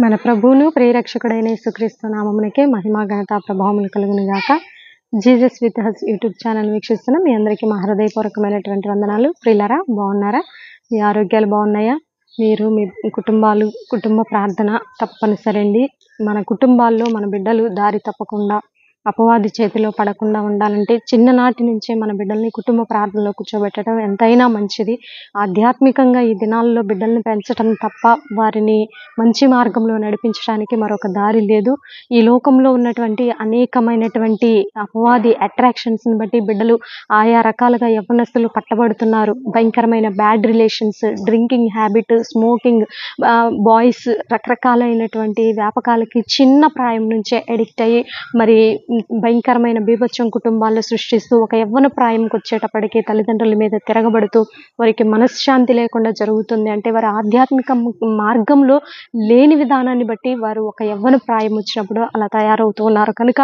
మన ప్రభువును ప్రియరక్షకుడైన యేసుక్రీస్తు నామమునకే మహిమ ఘనత ప్రభావములు కలుగును గాక. Jesus with has YouTube channel వీక్షిస్తున్న మీ అందరికీ మా హృదయపూర్వకమైనటువంటి వందనాలు. ప్రియులారా, బాగున్నారా? మీ ఆరోగ్యాలు బాగున్నాయా? మీరు మీ కుటుంబ ప్రార్థన తప్పనిసరి అండి. మన కుటుంబాల్లో మన బిడ్డలు దారి తప్పకుండా అపవాది చేతిలో పడకుండా ఉండాలంటే చిన్ననాటి నుంచే మన బిడ్డల్ని కుటుంబ ప్రార్థనలో కూర్చోబెట్టడం ఎంతైనా మంచిది. ఆధ్యాత్మికంగా ఈ దినాల్లో బిడ్డల్ని పెంచడం తప్ప వారిని మంచి మార్గంలో నడిపించడానికి మరొక దారి లేదు. ఈ లోకంలో ఉన్నటువంటి అనేకమైనటువంటి అపవాది అట్రాక్షన్స్ని బట్టి బిడ్డలు ఆయా రకాలుగా యవ్వనస్తులు పట్టబడుతున్నారు. భయంకరమైన bad relations, drinking habit, smoking, boys రకరకాలైనటువంటి వ్యాపకాలకి చిన్న ప్రాయం నుంచే అడిక్ట్ అయ్యి మరి భయంకరమైన బీభత్సం కుటుంబాల్లో సృష్టిస్తూ ఒక యవ్వన ప్రాయంకి వచ్చేటప్పటికీ తల్లిదండ్రుల మీద తిరగబడుతూ వారికి మనశ్శాంతి లేకుండా జరుగుతుంది. అంటే వారి ఆధ్యాత్మిక మార్గంలో లేని విధానాన్ని బట్టి వారు ఒక యవ్వన ప్రాయం వచ్చినప్పుడు అలా తయారవుతూ ఉన్నారు. కనుక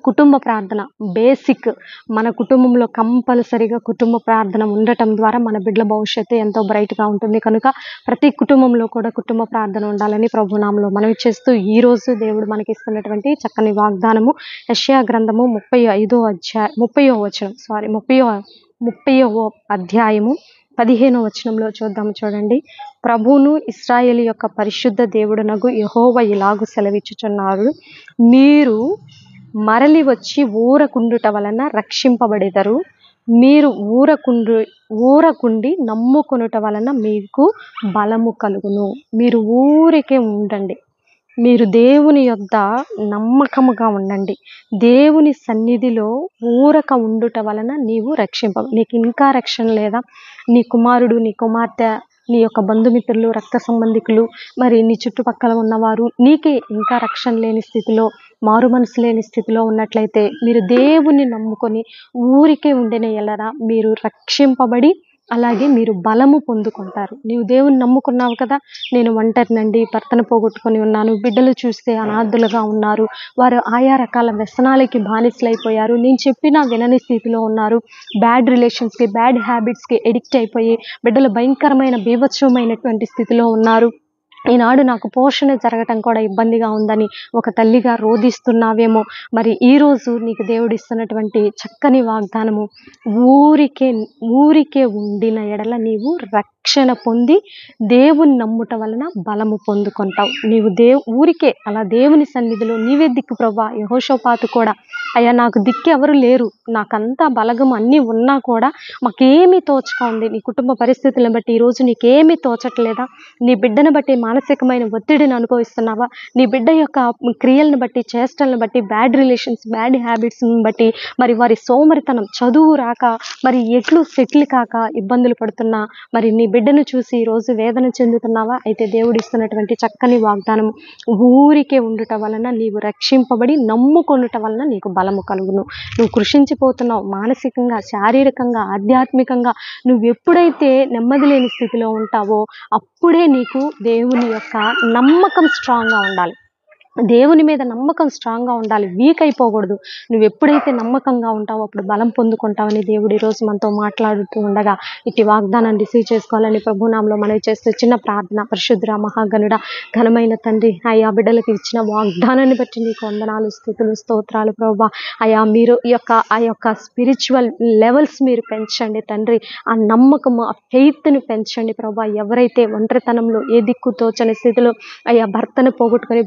కుటుంబ ప్రార్థన బేసిక్. మన కుటుంబంలో కంపల్సరిగా కుటుంబ ప్రార్థన ఉండటం ద్వారా మన బిడ్డల భవిష్యత్తు ఎంతో బ్రైట్గా ఉంటుంది. కనుక ప్రతి కుటుంబంలో కూడా కుటుంబ ప్రార్థన ఉండాలని ప్రభునామంలో మనవి చేస్తూ ఈరోజు దేవుడు మనకి ఇస్తున్నటువంటి చక్కని వాగ్దానము యెషయా గ్రంథము 30వ అధ్యాయము 15వ వచనంలో చూద్దాము. చూడండి. ప్రభువును ఇశ్రాయేలు యొక్క పరిశుద్ధ దేవుడునగు యెహోవా ఇలాగు సెలవిచ్చుచున్నారు, మీరు మరలి వచ్చి ఊరకుండుట వలన రక్షింపబడెదరు. మీరు ఊరకుండి నమ్ముకొనుట వలన మీకు బలము కలుగును. మీరు ఊరికే ఉండండి. మీరు దేవుని యొద్ద నమ్మకముగా ఉండండి. దేవుని సన్నిధిలో ఊరక ఉండుట వలన నీవు నీకు ఇంకా రక్షణ లేదా? నీ కుమారుడు, నీ కుమార్తె, నీ యొక్క బంధుమిత్రులు, రక్త సంబంధికులు, మరి నీ చుట్టుపక్కల ఉన్నవారు నీకే ఇంకా రక్షణ లేని స్థితిలో, మారు మనసు లేని స్థితిలో ఉన్నట్లయితే మీరు దేవుని నమ్ముకొని ఊరికే ఉండేనే ఎలరా మీరు రక్షింపబడి అలాగే మీరు బలము పొందుకుంటారు. నీవు దేవుని నమ్ముకున్నావు కదా, నేను ఒంటరినండి, భర్తను పోగొట్టుకొని ఉన్నాను, బిడ్డలు చూస్తే అనాథులుగా ఉన్నారు, వారు ఆయా రకాల వ్యసనాలకి బానిసలైపోయారు, నేను చెప్పినా వినని స్థితిలో ఉన్నారు, బ్యాడ్ రిలేషన్స్కి, బ్యాడ్ హ్యాబిట్స్కి ఎడిక్ట్ అయిపోయి బిడ్డలు భయంకరమైన బీభత్సమైనటువంటి స్థితిలో ఉన్నారు. ఈనాడు నాకు పోషణ జరగటం కూడా ఇబ్బందిగా ఉందని ఒక తల్లిగా రోధిస్తున్నావేమో. మరి ఈరోజు నీకు దేవుడు ఇస్తున్నటువంటి చక్కని వాగ్దానము, ఊరికే ఉండిన ఎడల నీవు రక్షణ పొంది దేవుని నమ్ముట వలన బలము పొందుకుంటావు. నీవు ఊరికే అలా దేవుని సన్నిధిలో నీవే దిక్కు ప్రభా. యెహోషాపాతు కూడా, అయ్యా నాకు దిక్కు ఎవరు లేరు, నాకంతా బలగం అన్నీ ఉన్నా కూడా మాకేమీ తోచక ఉంది. నీ కుటుంబ పరిస్థితులను బట్టి ఈరోజు నీకేమీ తోచట్లేదా? నీ బిడ్డను బట్టి మానసికమైన ఒత్తిడిని అనుభవిస్తున్నావా? నీ బిడ్డ యొక్క క్రియలను బట్టి, చేష్టలను బట్టి, బ్యాడ్ రిలేషన్స్, బ్యాడ్ హ్యాబిట్స్ని బట్టి, మరి వారి సోమరితనం, చదువు రాక, మరి ఎట్లు సెటిల్ కాక ఇబ్బందులు పడుతున్నా, మరి నీ బిడ్డను చూసి ఈరోజు వేదన చెందుతున్నావా? అయితే దేవుడు ఇస్తున్నటువంటి చక్కని వాగ్దానం, ఊరికే ఉండుట వలన నీవు రక్షింపబడి నమ్ముకొనుట వలన నీకు బలము కలుగును. నువ్వు కృషించిపోతున్నావు మానసికంగా, శారీరకంగా, ఆధ్యాత్మికంగా. నువ్వు ఎప్పుడైతే నెమ్మది లేని స్థితిలో ఉంటావో అప్పుడే నీకు దేవుని యొక్క నమ్మకం స్ట్రాంగ్గా ఉండాలి. దేవుని మీద నమ్మకం స్ట్రాంగ్గా ఉండాలి, వీక్ అయిపోకూడదు. నువ్వు ఎప్పుడైతే నమ్మకంగా ఉంటావో అప్పుడు బలం పొందుకుంటావని దేవుడు ఈరోజు మనతో మాట్లాడుతూ ఉండగా ఇటు వాగ్దానాన్ని రిసీవ్ చేసుకోవాలని ప్రభునామంలో మనవి చేస్తూ చిన్న ప్రార్థన. పరిశుద్ధ మహాగణుడ, ఘనమైన తండ్రి, అయ్యా బిడ్డలకు ఇచ్చిన వాగ్దానాన్ని బట్టి నీకు వందనాలు, స్తుతులు, స్తోత్రాలు ప్రభా. అయ్యా మీరు ఆ యొక్క స్పిరిచువల్ లెవెల్స్ మీరు పెంచండి తండ్రి. ఆ నమ్మకము, ఆ ఫెయిత్ని పెంచండి ప్రభా. ఎవరైతే ఒంటరితనంలో ఏ దిక్కు తోచని స్థితిలో అయ్యా భర్తను పోగొట్టుకొని,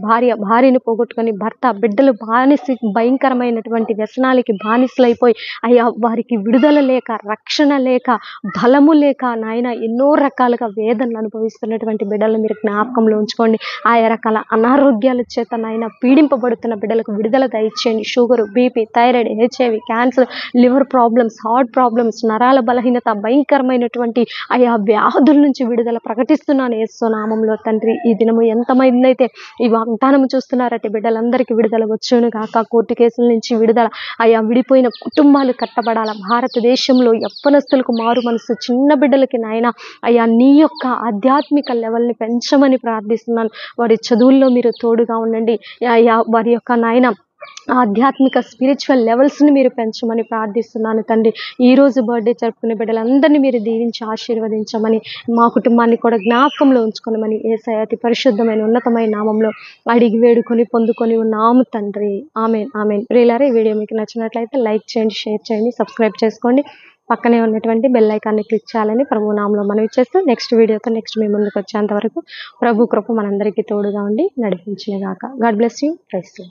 భార్యను పోగొట్టుకొని, బిడ్డలు భయంకరమైనటువంటి వ్యసనాలకి బానిసలైపోయి అయ్యా వారికి విడుదల లేక, రక్షణ లేక, బలము లేక నాయన ఎన్నో రకాలుగా వేదనలు అనుభవిస్తున్నటువంటి బిడ్డలను మీరు జ్ఞాపకంలో ఉంచుకోండి. ఆయా రకాల అనారోగ్యాల చేత నాయన పీడింపబడుతున్న బిడ్డలకు విడుదల దయచేయండి. Sugar, BP, thyroid, HIV, cancer, liver problems, heart problems, నరాల బలహీనత, భయంకరమైనటువంటి ఆయా వ్యాధుల నుంచి విడుదల ప్రకటిస్తున్నాను యేసు నామములో తండ్రి. ఈ దినము ఎంతమంది అయితే ఈ వాగ్దానం చూస్తున్నారట బిడ్డలందరికీ విడుదల వచ్చును గాక. కోర్టు కేసుల నుంచి విడుదల, అయ్యా విడిపోయిన కుటుంబాలు కట్టబడాల. భారతదేశంలో యవ్వనస్తులకు మారు మనసు, చిన్న బిడ్డలకి నాయన అయ్యా నీ యొక్క ఆధ్యాత్మిక లెవెల్ని పెంచమని ప్రార్థిస్తున్నాను. వారి చదువుల్లో మీరు తోడుగా ఉండండి. అయ్యా వారి యొక్క నాయన ఆధ్యాత్మిక స్పిరిచువల్ లెవెల్స్ని మీరు పెంచమని ప్రార్థిస్తున్నాను తండ్రి. ఈరోజు బర్త్డే జరుపుకునే బిడ్డలందరినీ మీరు దీవించి ఆశీర్వదించమని, మా కుటుంబాన్ని కూడా జ్ఞాపకంలో ఉంచుకోమని యేసయ్య అతి పరిశుద్ధమైన ఉన్నతమైన నామంలో అడిగి వేడుకొని పొందుకొని ఉన్నాము తండ్రి. ఆమేన్ ఆమేన్. ప్రియులారా, ఈ వీడియో మీకు నచ్చినట్లయితే లైక్ చేయండి, షేర్ చేయండి, సబ్స్క్రైబ్ చేసుకోండి. పక్కనే ఉన్నటువంటి బెల్ ఐకాన్ని క్లిక్ చేయాలని ప్రభు నామంలో మనవి చేస్తూ నెక్స్ట్ వీడియోతో నెక్స్ట్ మీ ముందుకు వచ్చేంత వరకు ప్రభు కృప మనందరికీ తోడుగా ఉండి నడిపించును గాక. God bless you. Praise you.